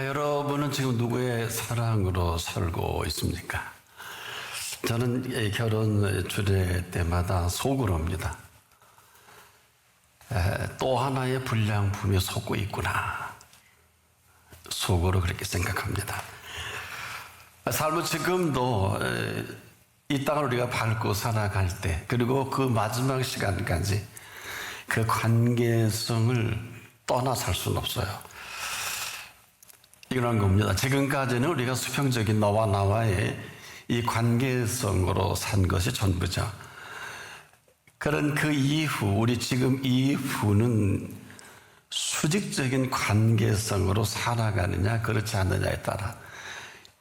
여러분은 지금 누구의 사랑으로 살고 있습니까? 저는 결혼 주례 때마다 속으로 옵니다. 또 하나의 불량품에 속고 있구나. 속으로 그렇게 생각합니다. 삶은 지금도 이 땅을 우리가 밟고 살아갈 때, 그리고 그 마지막 시간까지 그 관계성을 떠나 살 수는 없어요. 이런 겁니다. 지금까지는 우리가 수평적인 너와 나와의 이 관계성으로 산 것이 전부죠. 그런 그 이후, 우리 지금 이후는 수직적인 관계성으로 살아가느냐 그렇지 않느냐에 따라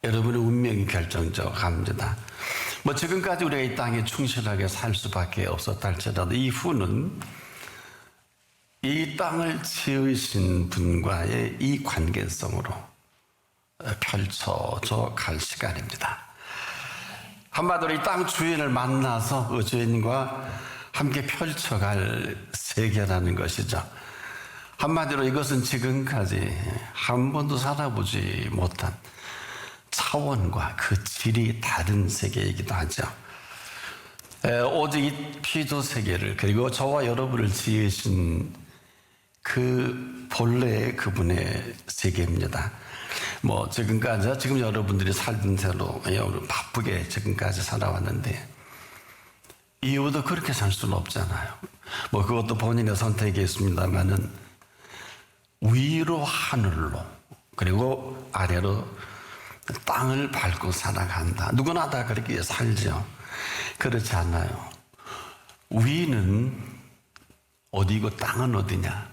여러분의 운명이 결정적합니다. 지금까지 우리가 이 땅에 충실하게 살 수밖에 없었다 할지라도 이후는 이 땅을 지으신 분과의 이 관계성으로 펼쳐져 갈 시간입니다. 한마디로 이 땅 주인을 만나서 그 주인과 함께 펼쳐갈 세계라는 것이죠. 한마디로 이것은 지금까지 한 번도 살아보지 못한 차원과 그 질이 다른 세계이기도 하죠. 오직 이 피조 세계를, 그리고 저와 여러분을 지으신 그 본래의 그분의 세계입니다. 지금 여러분들이 살던 대로 바쁘게 지금까지 살아왔는데 이후도 그렇게 살 수는 없잖아요. 그것도 본인의 선택이겠습니다만은 위로 하늘로, 그리고 아래로 땅을 밟고 살아간다. 누구나 다 그렇게 살죠. 그렇지 않아요. 위는 어디고 땅은 어디냐?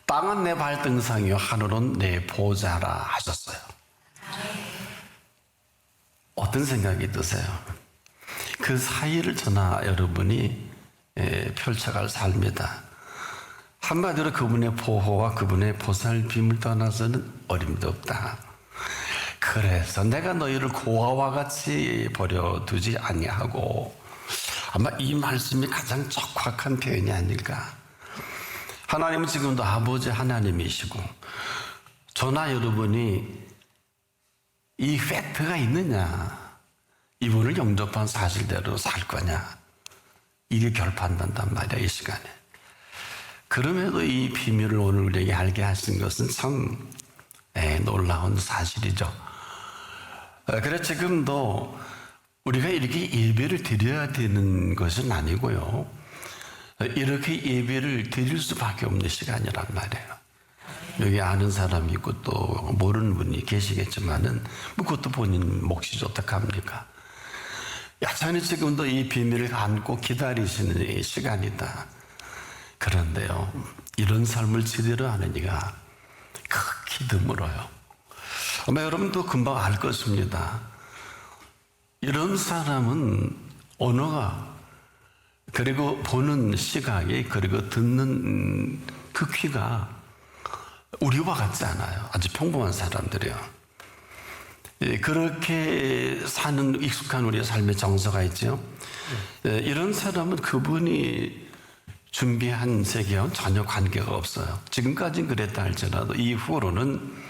땅은 내 발등상이요 하늘은 내 보좌라 하셨어요. 어떤 생각이 드세요? 그 사이를 저나 여러분이 펼쳐갈 삶이다. 한마디로 그분의 보호와 그분의 보살핌을 떠나서는 어림도 없다. 그래서 내가 너희를 고아와 같이 버려두지 아니하고, 아마 이 말씀이 가장 적확한 표현이 아닐까. 하나님은 지금도 아버지 하나님이시고 저나 여러분이 이 팩트가 있느냐, 이분을 영접한 사실대로 살 거냐, 이게 결판난단 말이야, 이 시간에. 그럼에도 이 비밀을 오늘 우리에게 알게 하신 것은 참 놀라운 사실이죠. 그래서 지금도 우리가 이렇게 예배를 드려야 되는 것은 아니고요, 이렇게 예배를 드릴 수밖에 없는 시간이란 말이에요. 여기 아는 사람이 있고 또 모르는 분이 계시겠지만은 그것도 본인 몫이죠. 어떡합니까? 여전히 지금도 이 비밀을 안고 기다리시는 이 시간이다. 그런데요, 이런 삶을 제대로 하는 이가 극히 드물어요. 아마 여러분도 금방 알 것입니다. 이런 사람은 언어가, 그리고 보는 시각이, 그리고 듣는 그 귀가 우리와 같지 않아요. 아주 평범한 사람들이요. 그렇게 사는 익숙한 우리의 삶의 정서가 있죠. 이런 사람은 그분이 준비한 세계와는 전혀 관계가 없어요. 지금까지는 그랬다 할지라도 이후로는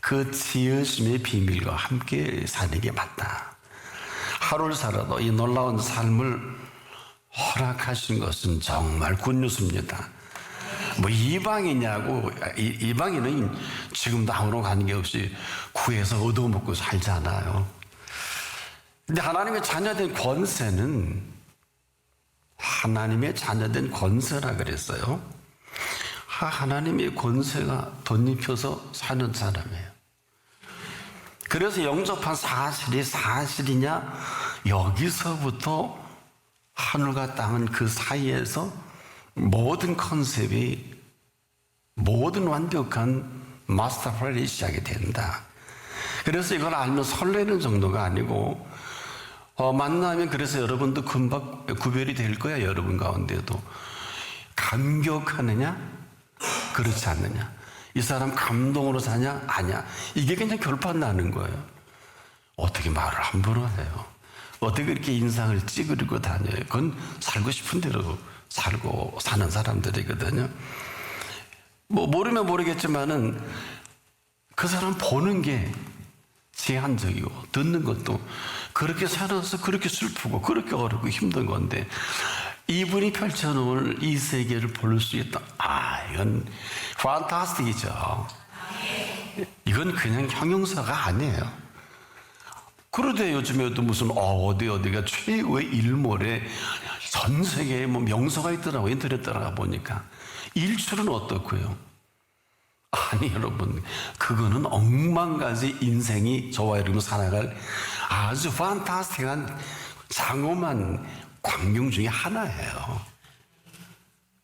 그 지으심의 비밀과 함께 사는 게 맞다. 하루를 살아도 이 놀라운 삶을 허락하신 것은 정말 굿뉴스입니다. 이방이냐고, 이방인은 지금도 아무런 관계없이 구해서 얻어먹고 살잖아요. 근데 하나님의 자녀된 권세는 하나님의 자녀된 권세라 그랬어요. 하나님의 권세가 덧입혀서 사는 사람이에요. 그래서 영접한 사실이 사실이냐, 여기서부터 하늘과 땅은 그 사이에서 모든 컨셉이, 모든 완벽한 마스터 플랜이 시작이 된다. 그래서 이걸 알면 설레는 정도가 아니고, 만나면 그래서 여러분도 금방 구별이 될 거야. 여러분 가운데도 감격하느냐, 그렇지 않느냐, 이 사람 감동으로 사냐, 아니야, 이게 그냥 결판 나는 거예요. 어떻게 말을 함부로 해요? 어떻게 그렇게 인상을 찌그리고 다녀요? 그건 살고 싶은 대로 살고 사는 사람들이거든요. 모르면 모르겠지만은 그 사람 보는 게 제한적이고 듣는 것도 그렇게 살아서 그렇게 슬프고 그렇게 어렵고 힘든 건데 이분이 펼쳐놓을 이 세계를 볼 수 있다. 이건 판타스틱이죠. 이건 그냥 형용사가 아니에요. 그런데 요즘에도 무슨 어디가 최고의 일몰에 전 세계에 뭐 명소가 있더라고. 인터넷 들어가 보니까 일출은 어떻고요? 아니 여러분, 그거는 억만가지 인생이 저와 여러분 살아갈 아주 판타스틱한 장엄한 광경 중에 하나예요.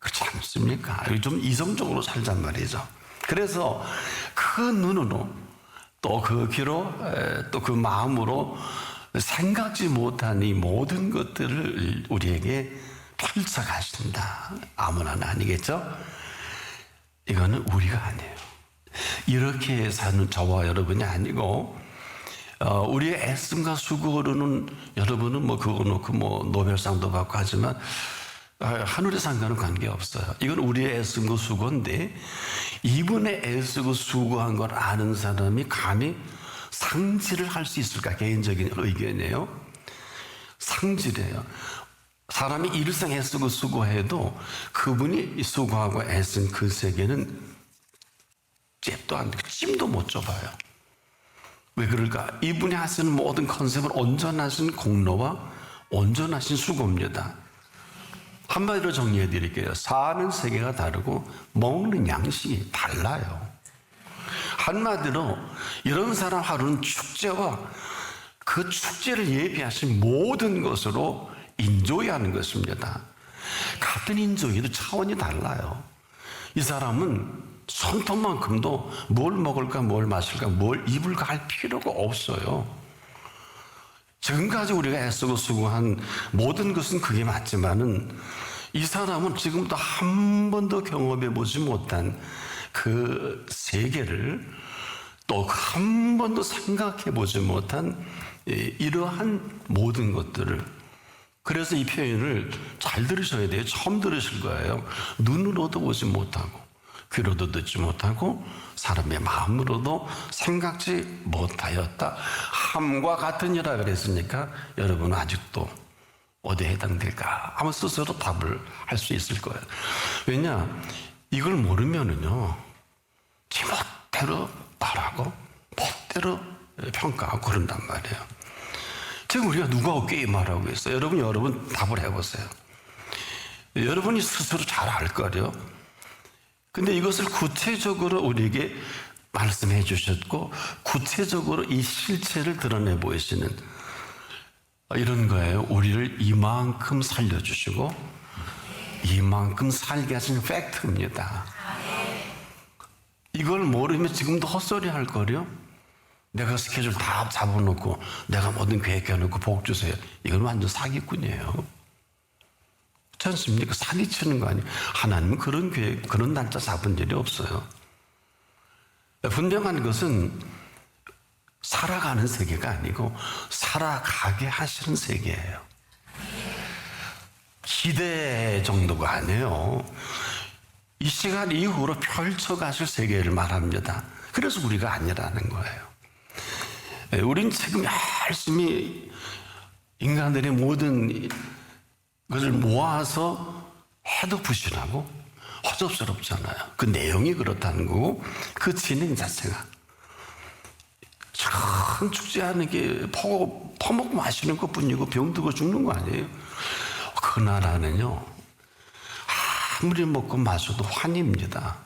그렇지 않습니까? 좀 이성적으로 살잔 말이죠. 그래서 그 눈으로 또 그 귀로 또 그 마음으로 생각지 못한 이 모든 것들을 우리에게 펼쳐 가신다. 아무나는 아니겠죠? 이거는 우리가 아니에요. 이렇게 사는 저와 여러분이 아니고 우리의 애씀과 수고로는 여러분은 뭐 그거 놓고 뭐 노벨상도 받고 하지만 하늘의 상과는 관계없어요. 이건 우리의 애쓰고 수고인데 이분의 애쓰고 수고한 걸 아는 사람이 감히 상질을 할 수 있을까? 개인적인 의견이에요. 상질이에요. 사람이 일생 애쓰고 수고해도 그분이 수고하고 애쓴 그 세계는 잽도 안 되고 찜도 못 좁아요. 왜 그럴까? 이분이 하시는 모든 컨셉은 온전하신 공로와 온전하신 수고입니다. 한마디로 정리해 드릴게요. 사는 세계가 다르고 먹는 양식이 달라요. 한마디로 이런 사람 하루는 축제와 그 축제를 예비하신 모든 것으로 인조이하는 것입니다. 같은 인조이도 차원이 달라요. 이 사람은 손톱만큼도 뭘 먹을까 뭘 마실까 뭘 입을까 할 필요가 없어요. 지금까지 우리가 애쓰고 수고한 모든 것은 그게 맞지만은 이 사람은 지금도 한 번도 경험해 보지 못한 그 세계를 또 한 번도 생각해 보지 못한 이러한 모든 것들을, 그래서 이 표현을 잘 들으셔야 돼요. 처음 들으실 거예요. 눈으로도 보지 못하고 귀로도 듣지 못하고 사람의 마음으로도 생각지 못하였다. 함과 같으니라 그랬으니까 여러분은 아직도 어디에 해당될까? 아마 스스로 답을 할 수 있을 거예요. 왜냐? 이걸 모르면은요, 제멋대로 말하고 멋대로 평가하고 그런단 말이에요. 지금 우리가 누구하고 게임하라고 했어요? 여러분 답을 해보세요. 여러분이 스스로 잘 알 거예요. 근데 이것을 구체적으로 우리에게 말씀해 주셨고 구체적으로 이 실체를 드러내 보이시는 이런 거예요. 우리를 이만큼 살려주시고 이만큼 살게 하신 팩트입니다. 이걸 모르면 지금도 헛소리 할 거요. 내가 스케줄 다 잡아놓고 내가 뭐든 계획해놓고 복 주세요. 이건 완전 사기꾼이에요. 그렇지 않습니까? 사기치는 거 아니에요. 하나님은 그런 계획, 그런 날짜 잡은 일이 없어요. 분명한 것은 살아가는 세계가 아니고 살아가게 하시는 세계예요. 기대 정도가 아니에요. 이 시간 이후로 펼쳐가실 세계를 말합니다. 그래서 우리가 아니라는 거예요. 우린 지금 열심히 인간들의 모든 것을 모아서 해도 부실하고 허접스럽잖아요. 그 내용이 그렇다는 거고 그 진행 자체가 참 축제하는 게 퍼먹고 마시는 것뿐이고 병들고 죽는 거 아니에요. 그 나라는요 아무리 먹고 마셔도 환입니다.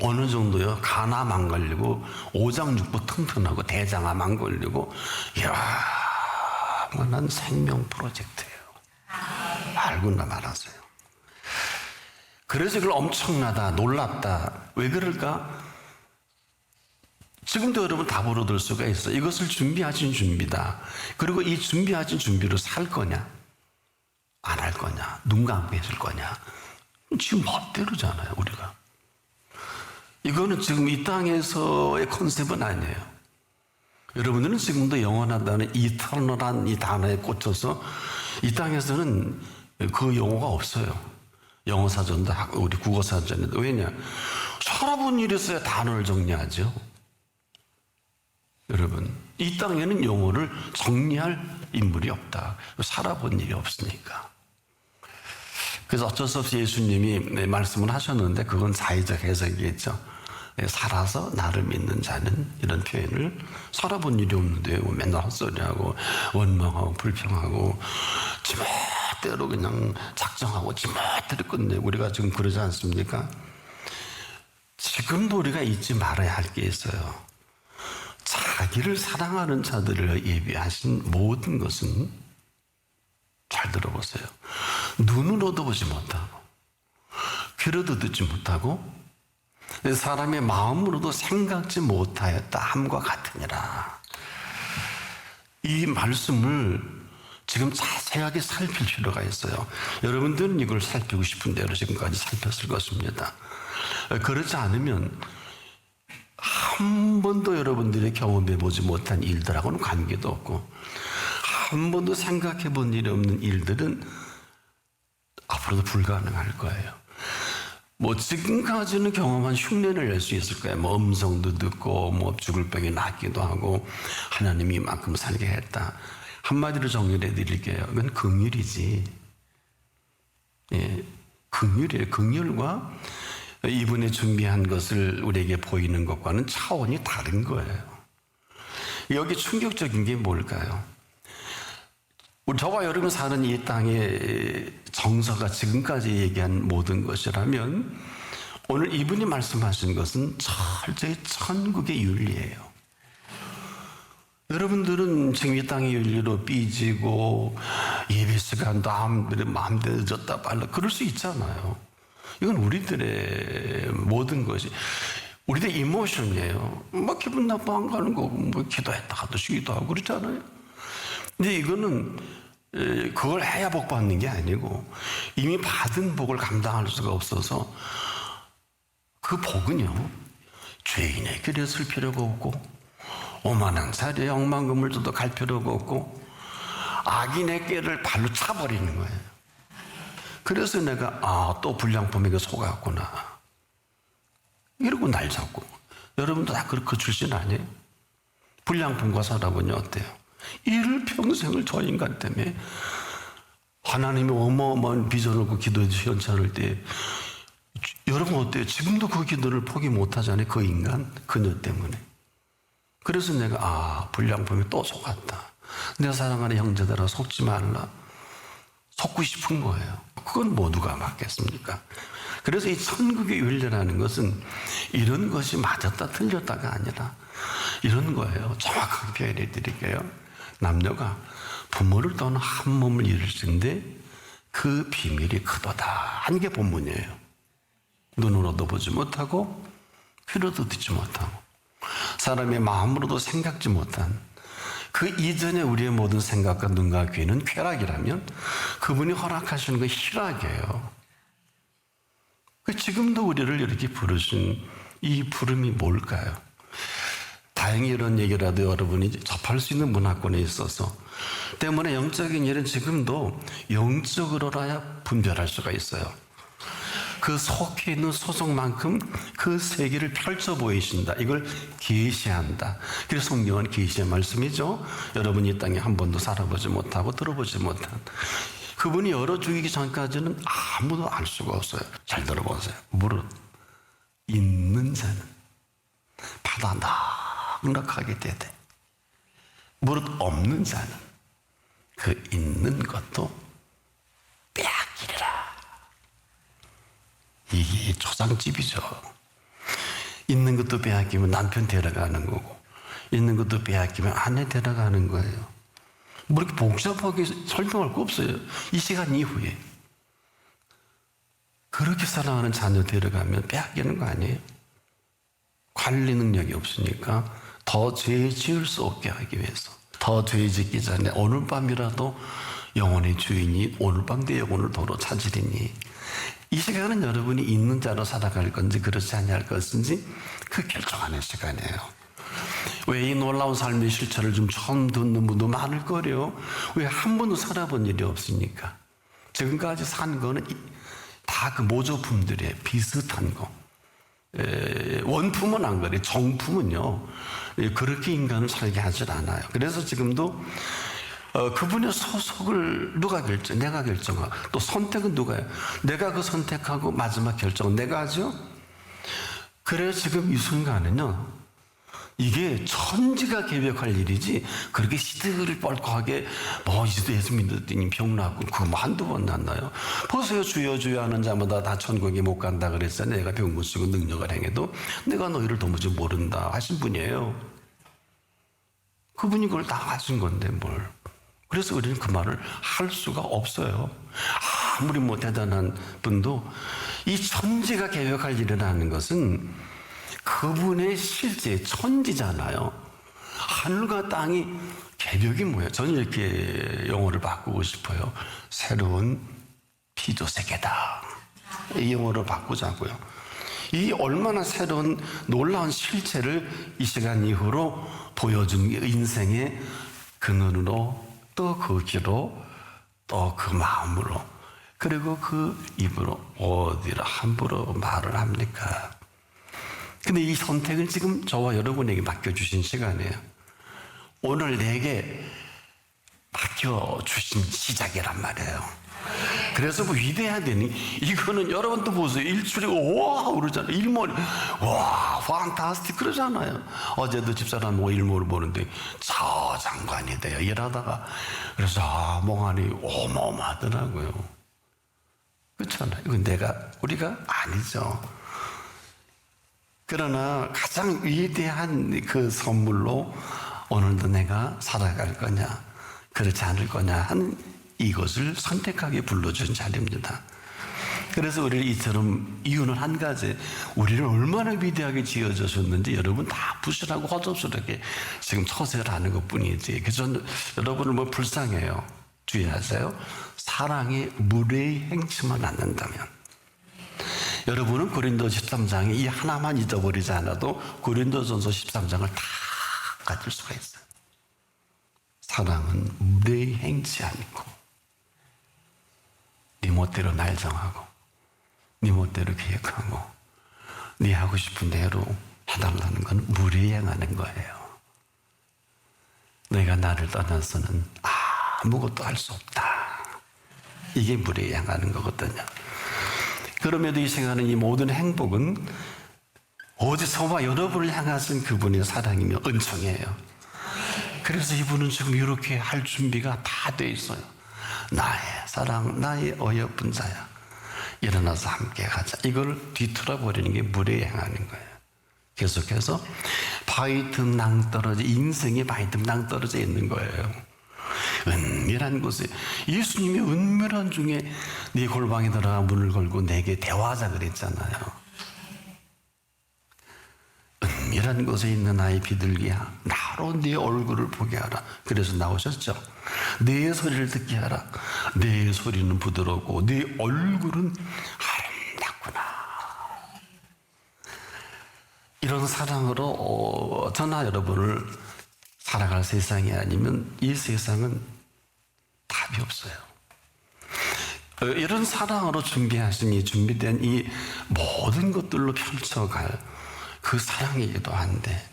어느 정도요? 간암 안 걸리고 오장육부 튼튼하고 대장암 안 걸리고 영원한 생명 프로젝트예요. 알고나 말하세요. 그래서 그걸 엄청나다, 놀랍다. 왜 그럴까? 지금도 여러분 답을 얻을 수가 있어요. 이것을 준비하신 준비다. 그리고 이 준비하신 준비로 살 거냐? 안 할 거냐? 눈 감고 있을 거냐? 지금 멋대로잖아요, 우리가. 이거는 지금 이 땅에서의 컨셉은 아니에요. 여러분들은 지금도 영원하다는 이터널한 이 단어에 꽂혀서 이 땅에서는 그 용어가 없어요. 영어 사전도 우리 국어 사전에도. 왜냐? 살아본 일이 있어야 단어를 정리하죠. 여러분, 이 땅에는 영어를 정리할 인물이 없다. 살아본 일이 없으니까. 그래서 어쩔 수 없이 예수님이 말씀을 하셨는데 그건 자의적 해석이겠죠. 살아서 나를 믿는 자는, 이런 표현을. 살아본 일이 없는데 맨날 헛소리하고 원망하고 불평하고 지멋대로 그냥 작정하고 지멋대로 끝내고, 우리가 지금 그러지 않습니까? 지금도 우리가 잊지 말아야 할 게 있어요. 자기를 사랑하는 자들을 예비하신 모든 것은, 잘 들어보세요, 눈으로도 보지 못하고 귀로도 듣지 못하고 사람의 마음으로도 생각지 못하였다 함과 같으니라. 이 말씀을 지금 자세하게 살필 필요가 있어요. 여러분들은 이걸 살피고 싶은 대로 지금까지 살폈을 것입니다. 그렇지 않으면 한 번도 여러분들이 경험해 보지 못한 일들하고는 관계도 없고, 한 번도 생각해 본 일이 없는 일들은 앞으로도 불가능할 거예요. 뭐 지금까지는 경험한 흉내를 낼 수 있을 거예요. 뭐 음성도 듣고, 뭐 죽을 병에 낫기도 하고, 하나님이 이만큼 살게 했다. 한마디로 정리해 드릴게요. 그건 긍휼이지. 예, 긍휼이에요. 긍휼과 이분이 준비한 것을 우리에게 보이는 것과는 차원이 다른 거예요. 여기 충격적인 게 뭘까요? 저와 여러분 사는 이 땅의 정서가 지금까지 얘기한 모든 것이라면, 오늘 이분이 말씀하신 것은 철저히 천국의 윤리예요. 여러분들은 지금 이 땅의 윤리로 삐지고 예배 시간도 마음대로 늦었다 빨라 그럴 수 있잖아요. 이건 우리들의 모든 것이, 우리들의 이모션이에요. 막 기분 나빠한 가는 거고, 뭐 기도했다가도 쉬기도 하고 그렇잖아요. 근데 이거는 그걸 해야 복 받는 게 아니고, 이미 받은 복을 감당할 수가 없어서 그 복은요, 죄인의 길에 쓸 필요가 없고, 오만한 자리에 억만금을 줘도 갈 필요가 없고, 악인의 꾀를 발로 차버리는 거예요. 그래서 내가 또 불량품에게 속았구나 이러고 날 잡고. 여러분도 다 그 출신 아니에요? 불량품과 살아보니 어때요? 일평생을 저 인간 때문에, 하나님이 어마어마한 비전을 그 기도에 현찰할 때, 여러분 어때요? 지금도 그 기도를 포기 못하잖아요. 그 인간, 그녀 때문에. 그래서 내가 불량품에 또 속았다. 내가 사랑하는 형제들아 속지 말라. 속고 싶은 거예요. 그건 뭐 누가 맞겠습니까? 그래서 이 천국의 윤리라는 것은 이런 것이 맞았다 틀렸다가 아니라 이런 거예요. 정확하게 표현해 드릴게요. 남녀가 부모를 떠나 한 몸을 이루신데 그 비밀이 크도다 하는 게 본문이에요. 눈으로도 보지 못하고 귀로도 듣지 못하고 사람의 마음으로도 생각지 못한, 그 이전에 우리의 모든 생각과 눈과 귀는 쾌락이라면 그분이 허락하시는 건 희락이에요. 지금도 우리를 이렇게 부르신 이 부름이 뭘까요? 다행히 이런 얘기라도 여러분이 접할 수 있는 문화권에 있어서 때문에 영적인 일은 지금도 영적으로라야 분별할 수가 있어요. 그 속해 있는 소속만큼 그 세계를 펼쳐 보이신다. 이걸 계시한다. 그래서 성경은 계시의 말씀이죠. 여러분이 이 땅에 한 번도 살아보지 못하고 들어보지 못한, 그분이 열어주기 전까지는 아무도 알 수가 없어요. 잘 들어보세요. 무릇 있는 자는 바다 넉넉하게 되되, 무릇 없는 자는 그 있는 것도 빼앗기리라. 이게 초상집이죠. 있는 것도 빼앗기면 남편 데려가는 거고, 있는 것도 빼앗기면 아내 데려가는 거예요. 뭐 이렇게 복잡하게 설명할 거 없어요. 이 시간 이후에 그렇게 사랑하는 자녀 데려가면 빼앗기는 거 아니에요? 관리 능력이 없으니까 더 죄 지을 수 없게 하기 위해서, 더 죄 짓기 전에 오늘 밤이라도 영혼의 주인이 오늘 밤 내 영혼을 도로 찾으리니, 이 시간은 여러분이 있는 자로 살아갈 건지 그렇지 아니할 것인지 그 결정하는 시간이에요. 왜 이 놀라운 삶의 실체를 좀 처음 듣는 분도 많을 거래요. 왜 한 번도 살아본 일이 없으니까. 지금까지 산 거는 다 다 그 모조품들의 비슷한 거. 원품은 안 그래. 정품은요. 그렇게 인간을 살게 하질 않아요. 그래서 지금도 그분의 소속을 누가 내가 결정하고, 또 선택은 누가 해요? 내가 그 선택하고 마지막 결정은 내가 하죠. 그래서 지금 이 순간은요, 이게 천지가 개벽할 일이지, 그렇게 시대를 뻘컥하게 이제 예수 믿었더니 병 낫고 그거 한두 번 났나요? 보세요. 주여 주여 하는 자마다 다 천국에 못 간다 그랬잖아요. 내가 병 고치고 능력을 행해도 내가 너희를 도무지 모른다 하신 분이에요. 그분이 그걸 다 하신 건데 뭘. 그래서 우리는 그 말을 할 수가 없어요. 아무리 대단한 분도 이 천지가 개벽할 일이라는 것은 그분의 실제 천지잖아요. 하늘과 땅이 개벽이 뭐예요? 저는 이렇게 용어를 바꾸고 싶어요. 새로운 피조 세계다. 이 용어를 바꾸자고요. 이 얼마나 새로운 놀라운 실체를 이 시간 이후로 보여준 인생의 그 눈으로, 또 그 귀로, 또 그 마음으로, 그리고 그 입으로 어디라 함부로 말을 합니까? 근데 이 선택을 지금 저와 여러분에게 맡겨주신 시간이에요. 오늘 내게 맡겨주신 시작이란 말이에요. 그래서 위대하더니, 이거는 여러분도 보세요. 일출이 와 그러잖아요. 일몰이 와 판타스틱 그러잖아요. 어제도 집사람 일몰을 보는데 저 장관이 돼요. 일하다가. 그래서 몽환이 어마어마하더라고요. 그렇잖아요. 이건 우리가 아니죠. 그러나 가장 위대한 그 선물로 오늘도 내가 살아갈 거냐, 그렇지 않을 거냐 하는 이것을 선택하게 불러준 자리입니다. 그래서 우리를 이처럼 이유는 한 가지, 우리를 얼마나 위대하게 지어주셨는지 여러분 다 부실하고 허접스럽게 지금 처세를 하는 것 뿐이지. 그래서 여러분을 불쌍해요. 주의하세요. 사랑의 무례히 행치만 않는다면. 여러분은 고린도 13장에 이 하나만 잊어버리지 않아도 고린도전서 13장을 다 가질 수가 있어요. 사랑은 무례히 행치 않고 네 멋대로 날 정하고 네 멋대로 계획하고 네 하고 싶은 대로 해달라는 건 무례히 행하는 거예요. 너희가 나를 떠나서는 아무것도 할 수 없다. 이게 무례히 행하는 거거든요. 그럼에도 이 시간은 이 모든 행복은 어디서와 여러분을 향하신 그분의 사랑이며 은총이에요. 그래서 이분은 지금 이렇게 할 준비가 다 돼 있어요. 나의 사랑, 나의 어여쁜 자야. 일어나서 함께 가자. 이걸 뒤틀어버리는 게 무례히 행하는 거예요. 계속해서 바위틈 낭떠러져, 인생이 바위틈 낭떠러져 있는 거예요. 은밀한 곳에, 예수님이 은밀한 중에 네 골방에 들어가 문을 걸고 내게 대화하자 그랬잖아요. 은밀한 곳에 있는 나의 비둘기야, 나로 네 얼굴을 보게 하라. 그래서 나오셨죠. 내 소리를 듣게 하라. 내 소리는 부드럽고 네 얼굴은 아름답구나. 이런 사랑으로 저나 여러분을 살아갈 세상이 아니면 이 세상은 답이 없어요. 이런 사랑으로 준비된 이 모든 것들로 펼쳐갈 그 사랑이기도 한데,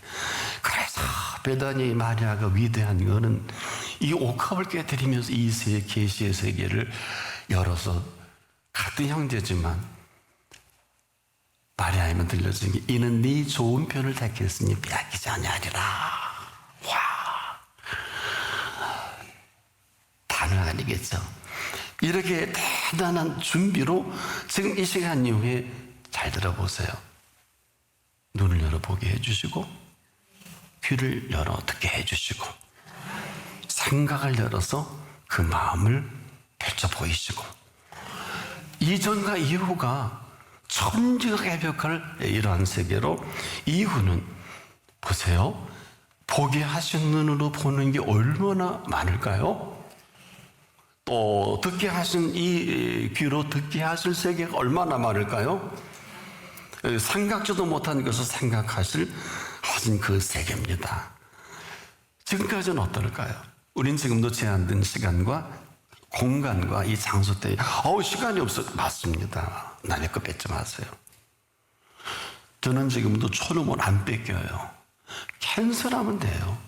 그래서 베다니 마리아가 위대한 거는 이 옥합을 깨뜨리면서 이 계시의 세계를 열어서, 같은 형제지만 마리아에만 들려진 게, 이는 네 좋은 편을 택했으니 빼앗기지 아니하리라. 단어 아니겠죠. 이렇게 대단한 준비로 지금 이 시간 이후에 잘 들어보세요. 눈을 열어보게 해주시고, 귀를 열어 듣게 해주시고, 생각을 열어서 그 마음을 펼쳐 보이시고, 이전과 이후가 천지가 개벽할 이러한 세계로, 이후는 보세요. 보게 하신 눈으로 보는 게 얼마나 많을까요? 또 듣게 하신 이 귀로 듣게 하실 세계가 얼마나 많을까요? 생각지도 못한 것을 생각하신 그 세계입니다. 지금까지는 어떨까요? 우린 지금도 제한된 시간과 공간과 이 장소 때문에 시간이 없어. 맞습니다. 남의 거 뺏지 마세요. 저는 지금도 초름을 안 뺏겨요. 캔슬하면 돼요.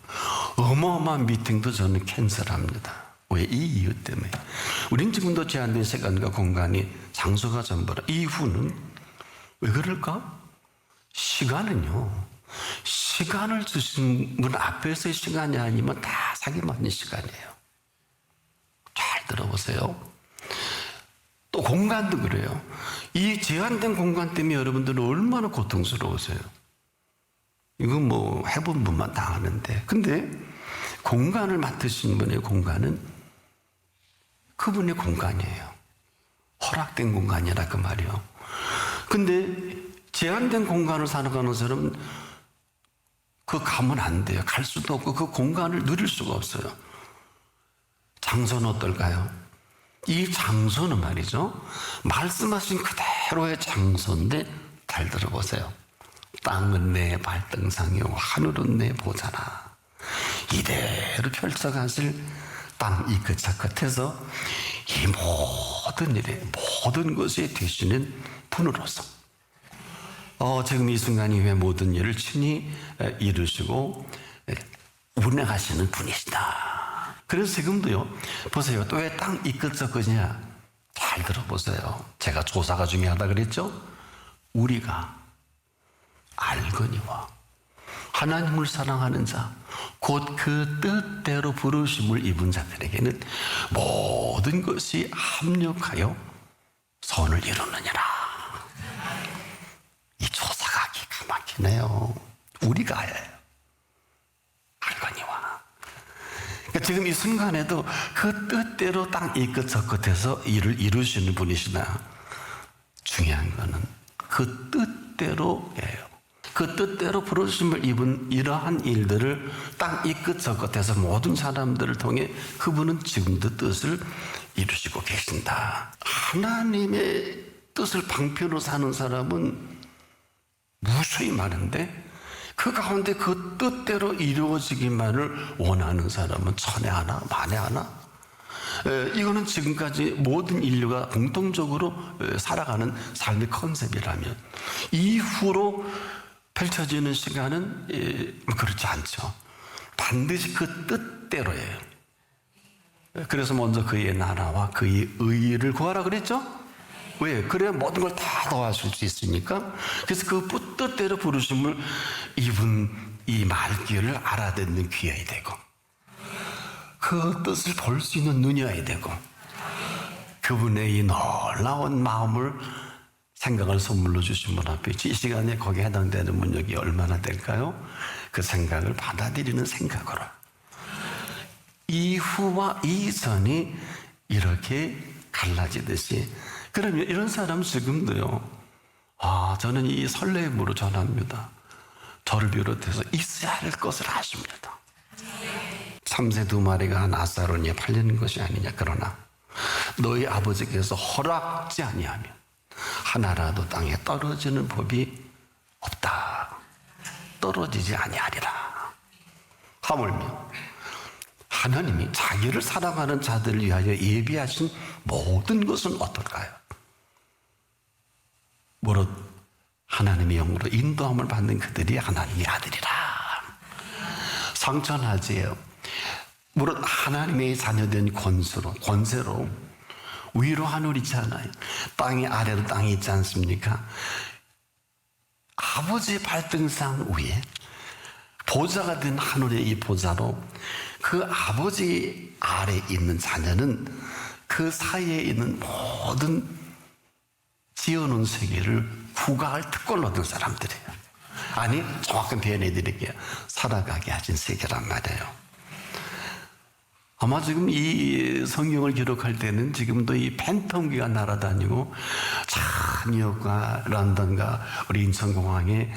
어마어마한 미팅도 저는 캔슬합니다. 왜? 이 이유 때문에. 우린 지금도 제한된 시간과 공간이 장소가 전부라. 이후는 왜 그럴까? 시간은요, 시간을 주신 분 앞에서의 시간이 아니면 다 사기 맞는 시간이에요. 잘 들어보세요. 또 공간도 그래요. 이 제한된 공간 때문에 여러분들은 얼마나 고통스러우세요. 이건 뭐 해본 분만 다 아는데. 근데 공간을 맡으신 분의 공간은 그분의 공간이에요. 허락된 공간이라 그 말이요. 근데 제한된 공간을 살아가는 사람은 그 가면 안 돼요. 갈 수도 없고 그 공간을 누릴 수가 없어요. 장소는 어떨까요? 이 장소는 말이죠, 말씀하신 그대로의 장소인데 잘 들어보세요. 땅은 내 발등상이요 하늘은 내 보좌라. 이대로 펼쳐가실 땅 이 끝차 끝에서 이 모든 일에 모든 것이 되시는 분으로서 지금 이 순간 이후에 모든 일을 친히 이루시고 운행하시는 분이시다. 그래서 지금도요, 보세요. 또 왜 땅 이 끝저 끝이냐? 잘 들어보세요. 제가 조사가 중요하다 그랬죠? 우리가 알거니와 하나님을 사랑하는 자, 곧 그 뜻대로 부르심을 입은 자들에게는 모든 것이 합력하여 선을 이루느니라. 이 조사가 기가 막히네요. 우리가 알거니와. 그러니까 지금 이 순간에도 그 뜻대로 땅 이 끝 저 끝에서 일을 이루시는 분이시다. 중요한 거는 그 뜻대로예요. 그 뜻대로 부르심을 입은 이러한 일들을 땅 이 끝 저 끝에서 모든 사람들을 통해 그분은 지금도 뜻을 이루시고 계신다. 하나님의 뜻을 방편으로 사는 사람은 무수히 많은데 그 가운데 그 뜻대로 이루어지기만을 원하는 사람은 천에 하나 만에 하나. 이거는 지금까지 모든 인류가 공통적으로 살아가는 삶의 컨셉이라면 이후로 펼쳐지는 시간은 그렇지 않죠. 반드시 그 뜻대로예요. 그래서 먼저 그의 나라와 그의 의의를 구하라 그랬죠? 왜? 그래야 모든 걸 다 도와줄 수 있으니까. 그래서 그 뜻대로 부르심을 입은 이 말귀를 알아듣는 귀여야 되고, 그 뜻을 볼 수 있는 눈이어야 되고, 그분의 이 놀라운 마음을 생각을 선물로 주신 분 앞에 이 시간에 거기에 해당되는 문역이 얼마나 될까요? 그 생각을 받아들이는 생각으로. 이후와 이전이 이렇게 갈라지듯이. 그러면 이런 사람 지금도요, 저는 이 설렘으로 전합니다. 저를 비롯해서 있어야 할 것을 아십니다. 참새 2마리가 한 아사론이에 팔리는 것이 아니냐. 그러나 너희 아버지께서 허락지 아니하면 하나라도 땅에 떨어지는 법이 없다. 떨어지지 아니하리라. 하물며 하나님이 자기를 사랑하는 자들을 위하여 예비하신 모든 것은 어떨까요? 무릇 하나님의 영으로 인도함을 받는 그들이 하나님의 아들이라. 상천하지요. 무릇 하나님의 자녀된 권세로 위로 하늘이 있잖아요. 땅이 아래로 땅이 있지 않습니까? 아버지의 발등상 위에 보좌가 된 하늘의 이 보좌로 그 아버지 아래에 있는 자녀는 그 사이에 있는 모든 지어놓은 세계를 구가할 특권을 얻은 사람들이에요. 아니, 정확한 표현해 드릴게요. 살아가게 하신 세계란 말이에요. 아마 지금 이 성경을 기록할 때는 지금도 이 팬텀기가 날아다니고 뉴욕과 런던과 우리 인천공항에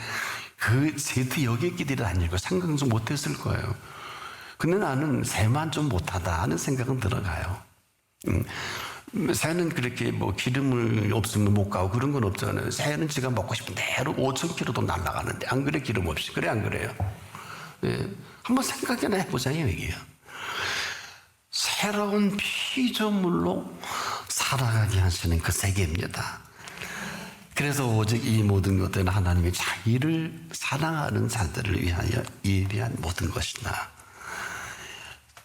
그 제트 여객기들이 다니고 생각도 못했을 거예요. 근데 나는 새만 좀 못하다 하는 생각은 들어가요. 새는 그렇게 뭐 기름을 없으면 못 가고 그런 건 없잖아요. 새는 지가 먹고 싶은 대로 5,000km도 날아가는데 안 그래? 기름 없이. 그래 안 그래요? 네. 한번 생각이나 해보자 이 얘기예요. 새로운 피조물로 살아가게 하시는 그 세계입니다. 그래서 오직 이 모든 것들은 하나님이 자기를 사랑하는 자들을 위하여 예비한 모든 것이다.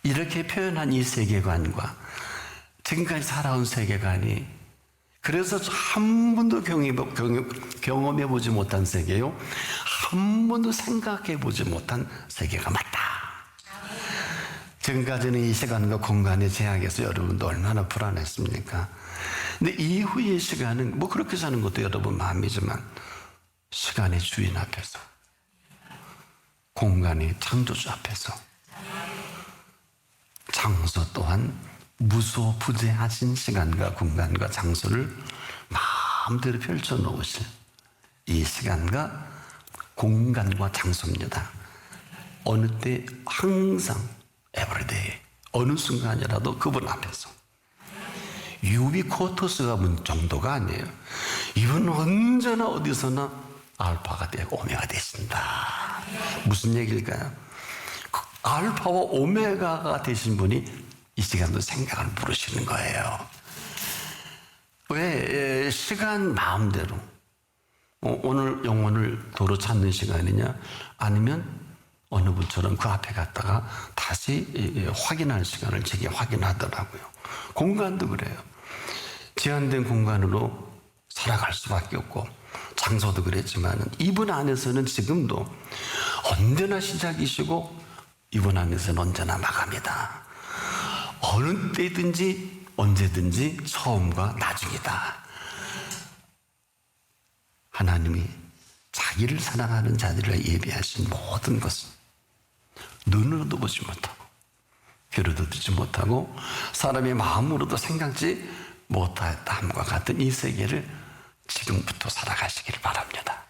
이렇게 표현한 이 세계관과 지금까지 살아온 세계관이 그래서 한 번도 경험해 보지 못한 세계요, 한 번도 생각해 보지 못한 세계가 맞다. 지금까지는 이 시간과 공간의 제약에서 여러분도 얼마나 불안했습니까? 근데 이후의 시간은 뭐 그렇게 사는 것도 여러분 마음이지만 시간의 주인 앞에서, 공간의 창조주 앞에서, 장소 또한 무소부재하신 시간과 공간과 장소를 마음대로 펼쳐놓으실 이 시간과 공간과 장소입니다. 어느 때 항상 에브리데이 어느 순간이라도 그분 앞에서 유비코토스가 문 정도가 아니에요. 이분은 언제나 어디서나 알파가 되고 오메가 되신다. 무슨 얘기일까요? 그 알파와 오메가가 되신 분이 이 시간도 생각을 부르시는 거예요. 왜 시간 마음대로 오늘 영혼을 도로 찾는 시간이냐, 아니면 어느 분처럼 그 앞에 갔다가 다시 확인할 시간을 제게 확인하더라고요. 공간도 그래요. 제한된 공간으로 살아갈 수밖에 없고 장소도 그랬지만 이분 안에서는 지금도 언제나 시작이시고 이분 안에서는 언제나 마감이다. 어느 때든지 언제든지 처음과 나중이다. 하나님이 자기를 사랑하는 자들을 예비하신 모든 것은 눈으로도 보지 못하고 귀로도 듣지 못하고 사람의 마음으로도 생각지 못했다함과 같은 이 세계를 지금부터 살아가시길 바랍니다.